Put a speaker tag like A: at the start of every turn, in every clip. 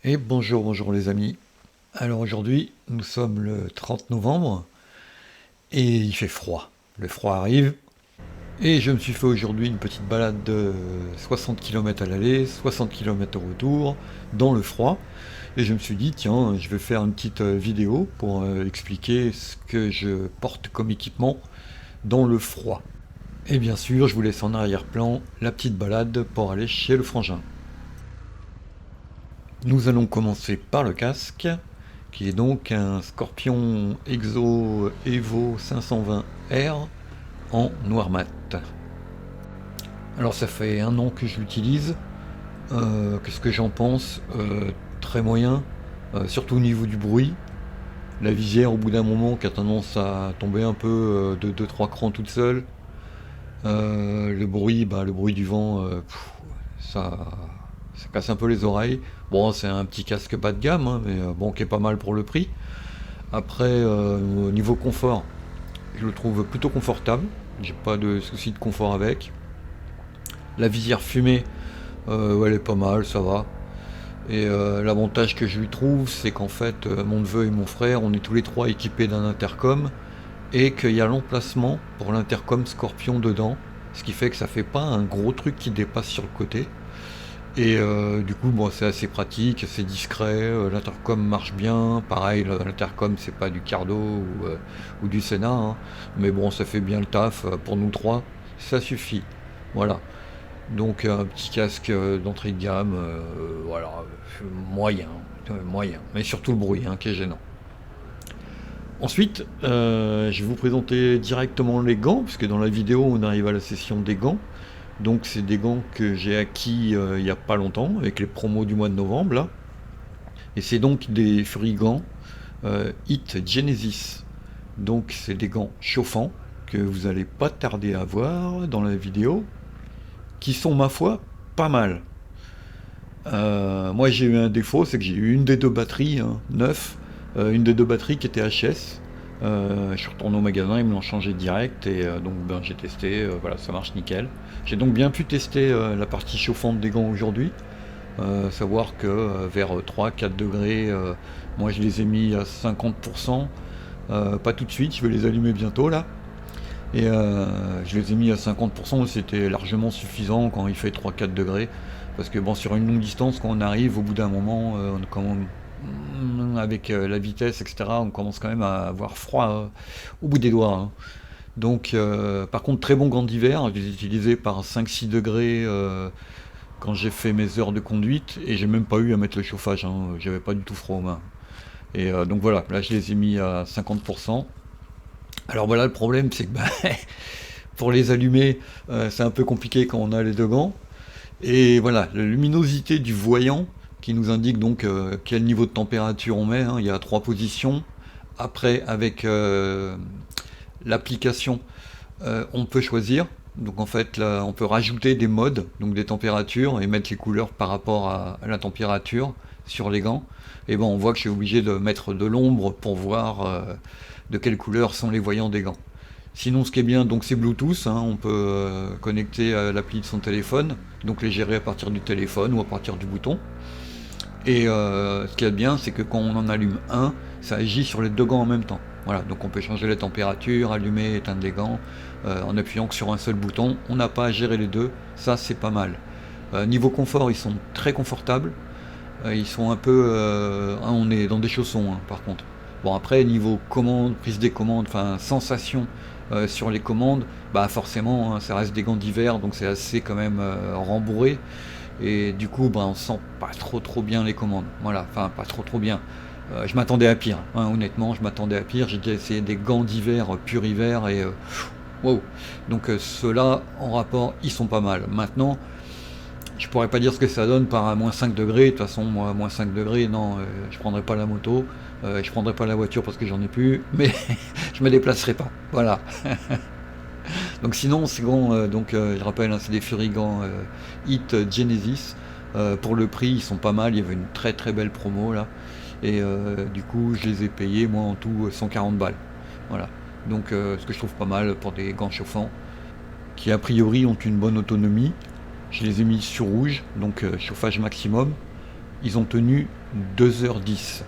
A: Et bonjour les amis. Alors aujourd'hui, nous sommes le 30 novembre et il fait froid. Le froid arrive et je me suis fait aujourd'hui une petite balade de 60 km à l'aller, 60 km au retour, dans le froid. Et je me suis dit, tiens, je vais faire une petite vidéo pour expliquer ce que je porte comme équipement dans le froid. Et bien sûr, je vous laisse en arrière-plan la petite balade pour aller chez le frangin. Nous allons commencer par le casque, qui est donc un Scorpion Exo Evo 520R en noir mat. Alors ça fait un an que je l'utilise. Qu'est-ce que j'en pense? Très moyen, surtout au niveau du bruit. La visière au bout d'un moment qui a tendance à tomber un peu de 2-3 crans toute seule. Le bruit du vent, ça, ça casse un peu les oreilles. Bon, c'est un petit casque bas de gamme, hein, mais bon, qui est pas mal pour le prix. Après, au niveau confort, je le trouve plutôt confortable. J'ai pas de soucis de confort avec. La visière fumée, ouais, elle est pas mal, ça va. Et l'avantage que je lui trouve, c'est qu'en fait, mon neveu et mon frère, on est tous les trois équipés d'un intercom et qu'il y a l'emplacement pour l'intercom Scorpion dedans, ce qui fait que ça fait pas un gros truc qui dépasse sur le côté. Et du coup, bon, c'est assez pratique, c'est discret, l'intercom marche bien. Pareil, l'intercom, c'est pas du Cardo ou du Sénat, hein. Mais bon, ça fait bien le taf pour nous trois, ça suffit. Voilà. Donc un petit casque d'entrée de gamme, voilà, moyen, moyen. Mais surtout le bruit hein, qui est gênant. Ensuite, je vais vous présenter directement les gants, puisque dans la vidéo, on arrive à la session des gants. Donc c'est des gants que j'ai acquis il n'y a pas longtemps, avec les promos du mois de novembre là. Et c'est donc des Furigants Hit Genesis. Donc c'est des gants chauffants que vous allez pas tarder à voir dans la vidéo, qui sont ma foi pas mal. Moi j'ai eu un défaut, c'est que j'ai eu une des deux batteries, hein, neuve, une des deux batteries qui était HS. Je suis retourné au magasin, ils me l'ont changé direct et donc ben, j'ai testé, voilà, ça marche nickel. J'ai donc bien pu tester la partie chauffante des gants aujourd'hui. Savoir que vers 3-4 degrés, moi je les ai mis à 50%, pas tout de suite, je vais les allumer bientôt là. Et je les ai mis à 50%, c'était largement suffisant quand il fait 3-4 degrés. Parce que bon, sur une longue distance, quand on arrive au bout d'un moment, avec la vitesse, etc., on commence quand même à avoir froid au bout des doigts, hein. Donc, par contre, très bon gant d'hiver, je les ai utilisés par 5-6 degrés quand j'ai fait mes heures de conduite, et j'ai même pas eu à mettre le chauffage, hein, j'avais pas du tout froid aux mains. Et donc voilà, là je les ai mis à 50%. Alors voilà, le problème, c'est que bah, pour les allumer, c'est un peu compliqué quand on a les deux gants. Et voilà, la luminosité du voyant qui nous indique donc quel niveau de température on met, hein. Il y a trois positions. Après, avec l'application, on peut choisir. Donc en fait, là, on peut rajouter des modes, donc des températures, et mettre les couleurs par rapport à la température sur les gants. Et bon, on voit que je suis obligé de mettre de l'ombre pour voir de quelle couleur sont les voyants des gants. Sinon, ce qui est bien, donc c'est Bluetooth, hein, on peut connecter à l'appli de son téléphone, donc les gérer à partir du téléphone ou à partir du bouton. Et ce qui est bien, c'est que quand on en allume un, ça agit sur les deux gants en même temps. Voilà, donc on peut changer la température, allumer, éteindre les gants, en appuyant que sur un seul bouton. On n'a pas à gérer les deux, ça c'est pas mal. Niveau confort, ils sont très confortables. Ils sont un peu... on est dans des chaussons, hein, par contre. Bon, après, niveau commande, prise des commandes, enfin, sensation sur les commandes, bah forcément, hein, ça reste des gants d'hiver, donc c'est assez quand même rembourré. Et du coup, bah, on sent pas trop bien les commandes. Voilà, enfin, pas trop bien. Je m'attendais à pire, hein, honnêtement, je m'attendais à pire. J'ai déjà essayé des gants d'hiver, pur hiver, et wow. Donc ceux-là, en rapport, ils sont pas mal. Maintenant, je pourrais pas dire ce que ça donne par à moins 5 degrés. De toute façon, moi, à moins 5 degrés, non, je prendrai pas la moto, je prendrai pas la voiture parce que j'en ai plus, mais je me déplacerai pas. Voilà. Donc sinon, c'est bon, je rappelle, hein, c'est des Furigants Hit Genesis. Pour le prix, ils sont pas mal. Il y avait une très belle promo là. Et du coup, je les ai payés, moi, en tout 140 balles. Voilà. Donc, ce que je trouve pas mal pour des gants chauffants, qui a priori ont une bonne autonomie. Je les ai mis sur rouge, donc chauffage maximum. ils ont tenu 2h10.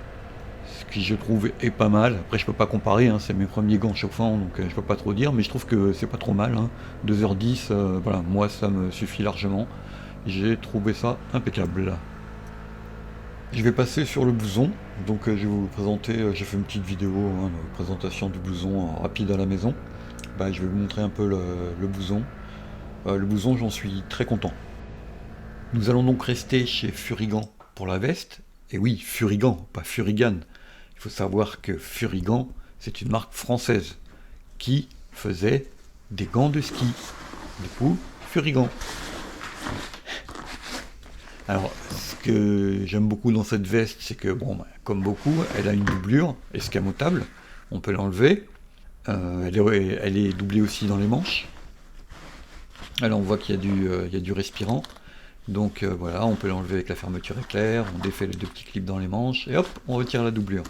A: Ce qui je trouve est pas mal. Après je peux pas comparer, hein, c'est mes premiers gants chauffants, donc je peux pas trop dire, mais je trouve que c'est pas trop mal. Hein. 2h10, voilà, moi ça me suffit largement. J'ai trouvé ça impeccable. Je vais passer sur le blouson, donc je vais vous présenter, j'ai fait une petite vidéo hein, de présentation du blouson rapide à la maison. Bah, je vais vous montrer un peu le blouson. Le blouson, j'en suis très content. Nous allons donc rester chez Furigan pour la veste. Et oui, Furigan, pas Furigan. Il faut savoir que Furigan, c'est une marque française qui faisait des gants de ski. Du coup, Furigan. Alors, ce que j'aime beaucoup dans cette veste, c'est que, bon, bah, comme beaucoup, elle a une doublure escamotable. On peut l'enlever. Elle est doublée aussi dans les manches. Alors, on voit qu'il y a du respirant. Donc voilà, on peut l'enlever avec la fermeture éclair. On défait les deux petits clips dans les manches. Et hop, on retire la doublure.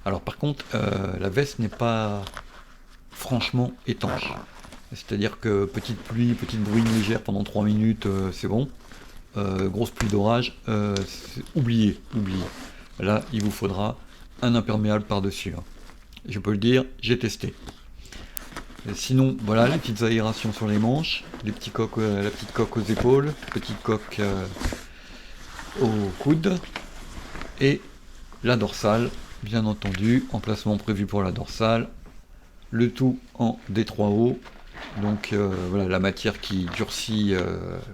A: Alors, par contre, la veste n'est pas franchement étanche. C'est-à-dire que petite pluie, petite bruine légère pendant 3 minutes, c'est bon. Grosse pluie d'orage, oubliez. Là, il vous faudra un imperméable par-dessus. Hein. Je peux le dire, j'ai testé. Et sinon, voilà, les petites aérations sur les manches, les petits coques, la petite coque aux épaules, petite coque aux coudes, et la dorsale, bien entendu, emplacement prévu pour la dorsale, le tout en D3O, donc voilà, la matière qui durcit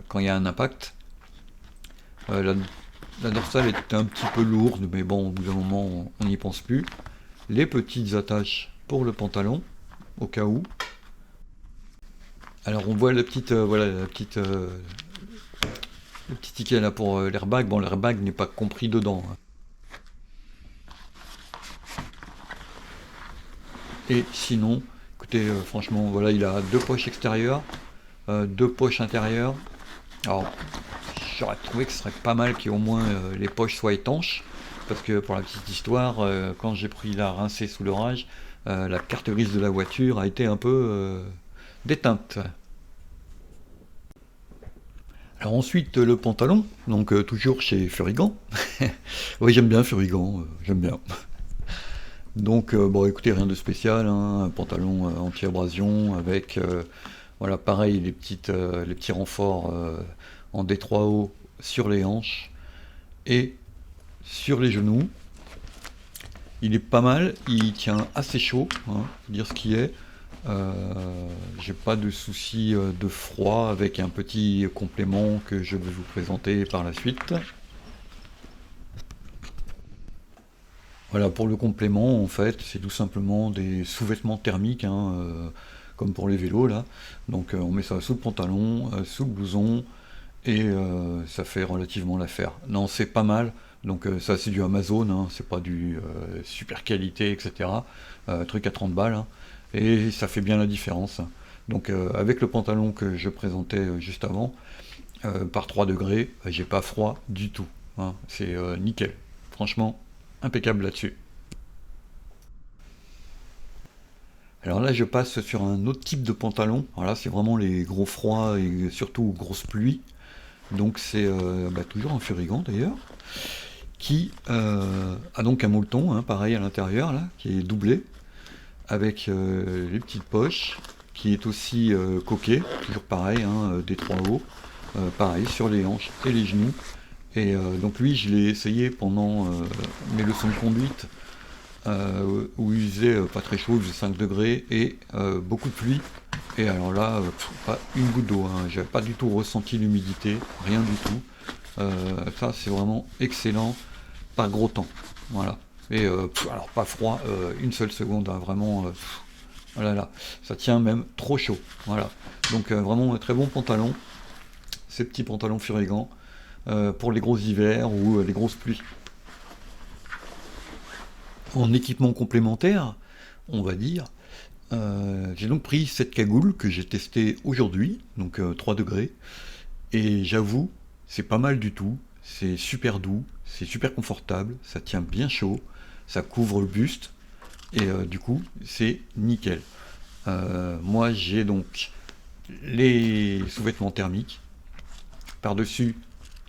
A: quand il y a un impact. La dorsale est un petit peu lourde, mais bon, au bout d'un moment, on n'y pense plus. Les petites attaches pour le pantalon, au cas où. Alors on voit voilà, le petit ticket là pour l'airbag. Bon, l'airbag n'est pas compris dedans. Hein. Et sinon, écoutez, franchement, voilà, il a deux poches extérieures, deux poches intérieures. Alors, j'aurais trouvé que ce serait pas mal qu'au moins les poches soient étanches, parce que pour la petite histoire, quand j'ai pris la rincée sous l'orage, la carte grise de la voiture a été un peu déteinte. Alors ensuite le pantalon, donc toujours chez Furigan. Oui, j'aime bien Furigan, j'aime bien. Donc bon, écoutez, rien de spécial, hein, un pantalon anti-abrasion avec voilà, pareil, les petits renforts en D3O sur les hanches et sur les genoux. Il est pas mal, il tient assez chaud, hein, faut dire ce qui est. J'ai pas de souci de froid avec un petit complément que je vais vous présenter par la suite. Voilà, pour le complément, en fait, c'est tout simplement des sous-vêtements thermiques, hein, comme pour les vélos là. Donc on met ça sous le pantalon, sous le blouson, et ça fait relativement l'affaire. Non, c'est pas mal. Donc ça c'est du Amazon, hein, c'est pas du super qualité, etc. Truc à 30 balles, hein, et ça fait bien la différence. Donc avec le pantalon que je présentais juste avant, par 3 degrés, j'ai pas froid du tout. Hein, c'est nickel. Franchement, impeccable là-dessus. Alors là, je passe sur un autre type de pantalon. Alors là, c'est vraiment les gros froids et surtout grosses pluies. Donc c'est toujours un Furigan d'ailleurs, qui a donc un molleton, hein, pareil à l'intérieur, là, qui est doublé, avec les petites poches, qui est aussi coquet, toujours pareil, hein, des 3 hauts, pareil sur les hanches et les genoux. Et donc lui, je l'ai essayé pendant mes leçons de conduite, où il faisait pas très chaud, il faisait 5 degrés, et beaucoup de pluie. Et alors là, pas une goutte d'eau, hein, j'avais pas du tout ressenti l'humidité, rien du tout. Ça c'est vraiment excellent, pas gros temps, voilà. Et alors pas froid, une seule seconde, hein, vraiment, oh là là, ça tient même trop chaud, voilà. Donc vraiment un très bon pantalon, ces petits pantalons Furigan, pour les gros hivers ou les grosses pluies. En équipement complémentaire, on va dire, j'ai donc pris cette cagoule que j'ai testée aujourd'hui, donc 3 degrés, et j'avoue, c'est pas mal du tout, c'est super doux, c'est super confortable, ça tient bien chaud, ça couvre le buste, et du coup, c'est nickel. Moi, j'ai donc les sous-vêtements thermiques, par-dessus,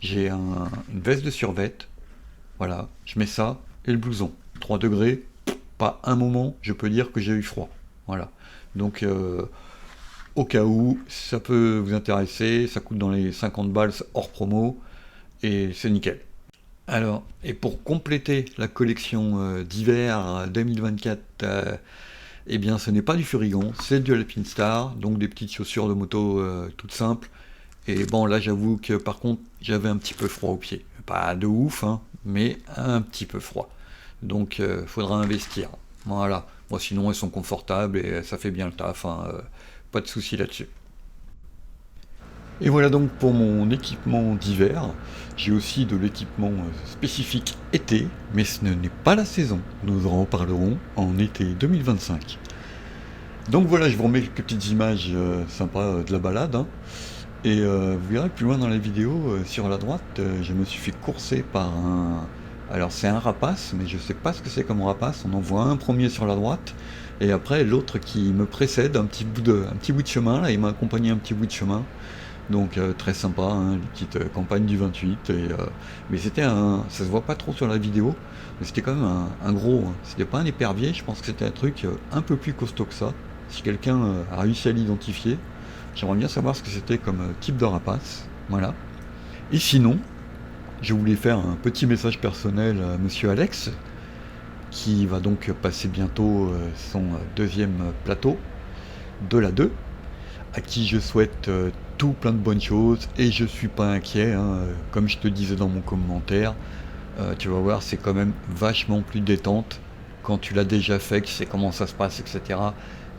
A: j'ai une veste de survêt, voilà, je mets ça et le blouson. 3 degrés, pas un moment, je peux dire que j'ai eu froid. Voilà. Donc, au cas où, ça peut vous intéresser, ça coûte dans les 50 balles hors promo, et c'est nickel. Alors, et pour compléter la collection d'hiver 2024, eh bien ce n'est pas du Furigon, c'est du Alpinstar, donc des petites chaussures de moto toutes simples. Et bon, là j'avoue que par contre, j'avais un petit peu froid aux pieds. Pas de ouf, hein, mais un petit peu froid. Donc faudra investir. Voilà. Moi sinon elles sont confortables et ça fait bien le taf, hein, pas de souci là-dessus. Et voilà donc pour mon équipement d'hiver. J'ai aussi de l'équipement spécifique été, mais ce n'est pas la saison. Nous en reparlerons en été 2025. Donc voilà, je vous remets quelques petites images sympas de la balade, hein. Et vous verrez plus loin dans la vidéo, sur la droite, je me suis fait courser par un... Alors c'est un rapace, mais je sais pas ce que c'est comme rapace. On en voit un premier sur la droite, et après l'autre qui me précède un petit bout de chemin, là, il m'a accompagné un petit bout de chemin. Donc très sympa, hein, les petites campagnes du 28. Mais c'était ça se voit pas trop sur la vidéo, mais c'était quand même un gros, hein. C'était pas un épervier, je pense que c'était un truc un peu plus costaud que ça. Si quelqu'un a réussi à l'identifier, j'aimerais bien savoir ce que c'était comme type de rapace. Voilà. Et sinon, je voulais faire un petit message personnel à monsieur Alex, qui va donc passer bientôt son deuxième plateau de la 2, à qui je souhaite tout plein de bonnes choses, et je suis pas inquiet, hein, comme je te disais dans mon commentaire, tu vas voir, c'est quand même vachement plus détente quand tu l'as déjà fait, que tu sais comment ça se passe, etc.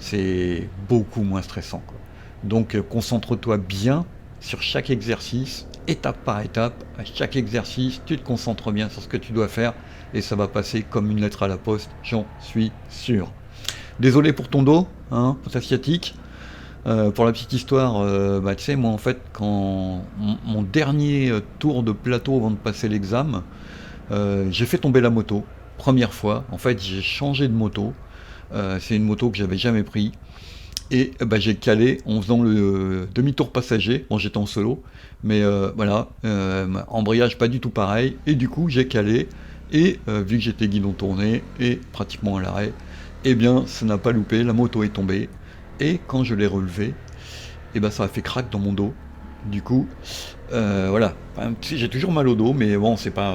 A: C'est beaucoup moins stressant, quoi. Donc concentre-toi bien sur chaque exercice, étape par étape. À chaque exercice, tu te concentres bien sur ce que tu dois faire, et ça va passer comme une lettre à la poste, j'en suis sûr. Désolé pour ton dos, hein, ta sciatique. Pour la petite histoire, bah, tu sais, moi en fait, quand mon dernier tour de plateau avant de passer l'examen, j'ai fait tomber la moto. Première fois, en fait, j'ai changé de moto. C'est une moto que j'avais jamais pris. Et bah, j'ai calé en faisant le demi-tour passager. Bon, j'étais en solo, mais voilà, embrayage pas du tout pareil. Et du coup, j'ai calé. Et vu que j'étais guidon tourné et pratiquement à l'arrêt, eh bien, ça n'a pas loupé. La moto est tombée. Et quand je l'ai relevé, et ben ça a fait crack dans mon dos. Du coup, voilà. Enfin, j'ai toujours mal au dos, mais bon, c'est pas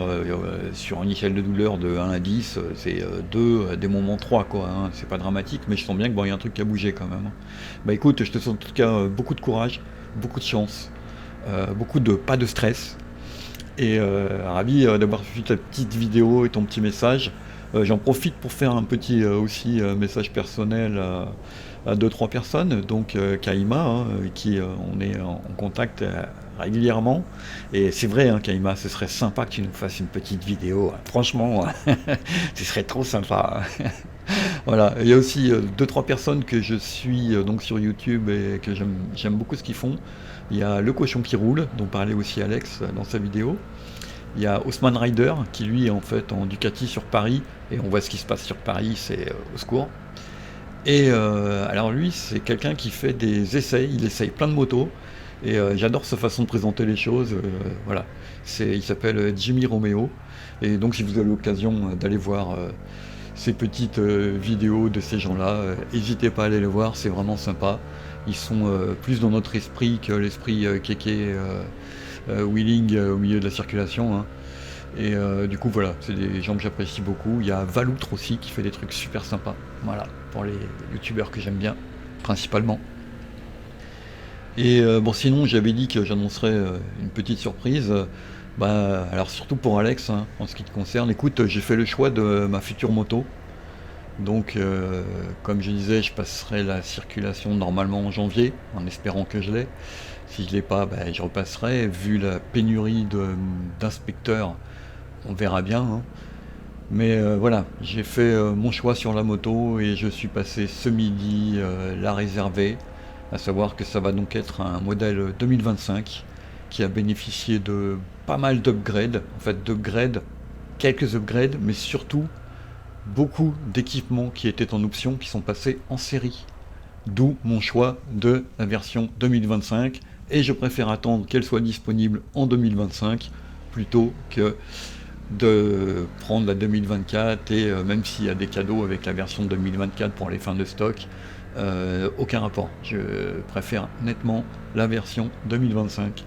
A: sur une échelle de douleur de 1 à 10, c'est 2, des moments 3, quoi, hein. C'est pas dramatique, mais je sens bien que bon, y a un truc qui a bougé quand même, hein. Bah écoute, je te souhaite en tout cas beaucoup de courage, beaucoup de chance, pas de stress, et ravi d'avoir vu ta petite vidéo et ton petit message. J'en profite pour faire un petit aussi message personnel à 2-3 personnes, donc Kaïma, hein, qui on est en contact régulièrement. Et c'est vrai, hein, Kaïma, ce serait sympa que tu nous fasses une petite vidéo, hein. Franchement, ce serait trop sympa. Voilà, il y a aussi 2-3 personnes que je suis donc sur YouTube et que j'aime beaucoup ce qu'ils font. Il y a Le Cochon qui roule, dont parlait aussi Alex dans sa vidéo. Il y a Haussmann Rider qui lui est en fait en Ducati sur Paris, et on voit ce qui se passe sur Paris, c'est au secours. Et alors lui, c'est quelqu'un qui fait des essais, il essaye plein de motos, et j'adore sa façon de présenter les choses. Voilà, il s'appelle Jimmy Romeo, et donc si vous avez l'occasion d'aller voir ces petites vidéos de ces gens-là, n'hésitez pas à aller les voir, c'est vraiment sympa. Ils sont plus dans notre esprit que l'esprit kéké wheeling au milieu de la circulation, hein. Et du coup voilà, c'est des gens que j'apprécie beaucoup. Il y a Valoutre aussi qui fait des trucs super sympas. Voilà, pour les youtubeurs que j'aime bien, principalement. Et bon, sinon j'avais dit que j'annoncerais une petite surprise. Bah alors surtout pour Alex, hein, en ce qui te concerne. Écoute, j'ai fait le choix de ma future moto. Donc comme je disais, je passerai la circulation normalement en janvier, en espérant que je l'ai. Si je l'ai pas, bah, je repasserai. Vu la pénurie d'inspecteurs, on verra bien, hein. Mais voilà, j'ai fait mon choix sur la moto, et je suis passé ce midi la réserver, à savoir que ça va donc être un modèle 2025 qui a bénéficié de pas mal d'upgrades, en fait quelques upgrades, mais surtout beaucoup d'équipements qui étaient en option qui sont passés en série. D'où mon choix de la version 2025 et je préfère attendre qu'elle soit disponible en 2025 plutôt que de prendre la 2024 et même s'il y a des cadeaux avec la version 2024 pour les fins de stock, aucun rapport. Je préfère nettement la version 2025.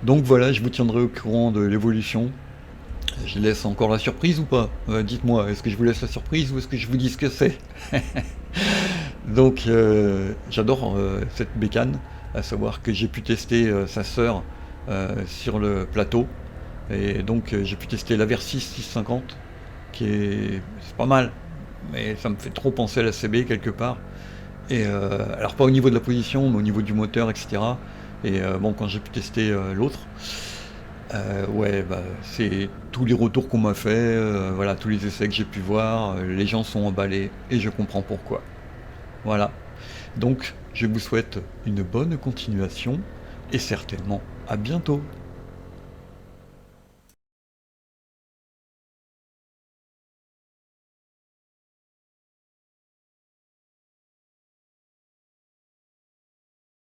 A: Donc voilà, je vous tiendrai au courant de l'évolution. Je laisse encore la surprise ou pas? Dites-moi, est-ce que je vous laisse la surprise ou est-ce que je vous dis ce que c'est? Donc j'adore cette bécane, à savoir que j'ai pu tester sa sœur sur le plateau. Et donc j'ai pu tester la Versys 650, c'est pas mal, mais ça me fait trop penser à la CB quelque part. Et alors pas au niveau de la position, mais au niveau du moteur, etc. Et bon, quand j'ai pu tester l'autre, ouais, bah, c'est tous les retours qu'on m'a fait, voilà, tous les essais que j'ai pu voir, les gens sont emballés et je comprends pourquoi. Voilà. Donc je vous souhaite une bonne continuation et certainement à bientôt.